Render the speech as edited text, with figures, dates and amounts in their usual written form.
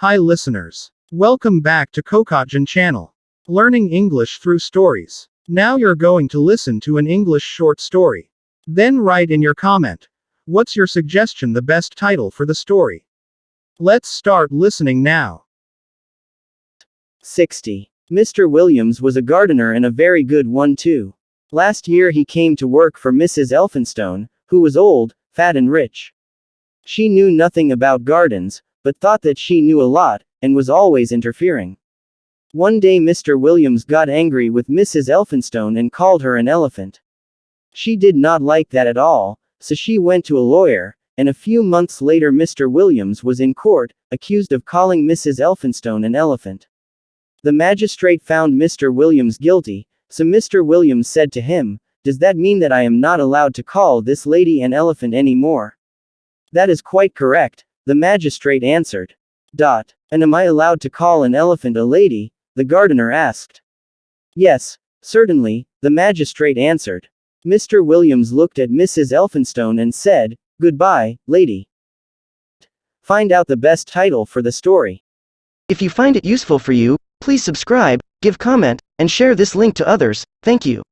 Hi listeners. Welcome back to Kokotjan channel. Learning English through stories. Now you're going to listen to an English short story. Then write in your comment. What's your suggestion the best title for the story? Let's start listening now. 60. Mr. Williams was a gardener and a very good one too. Last year he came to work for Mrs. Elphinstone, who was old, fat and rich. She knew nothing about gardens, but thought that she knew a lot, and was always interfering. One day Mr. Williams got angry with Mrs. Elphinstone and called her an elephant. She did not like that at all, so she went to a lawyer, and a few months later Mr. Williams was in court, accused of calling Mrs. Elphinstone an elephant. The magistrate found Mr. Williams guilty, so Mr. Williams said to him, "Does that mean that I am not allowed to call this lady an elephant anymore?" "That is quite correct," the magistrate answered. "And am I allowed to call an elephant a lady?" the gardener asked. "Yes, certainly," the magistrate answered. Mr. Williams looked at Mrs. Elphinstone and said, "Goodbye, lady." Find out the best title for the story. If you find it useful for you, please subscribe, give comment, and share this link to others. Thank you.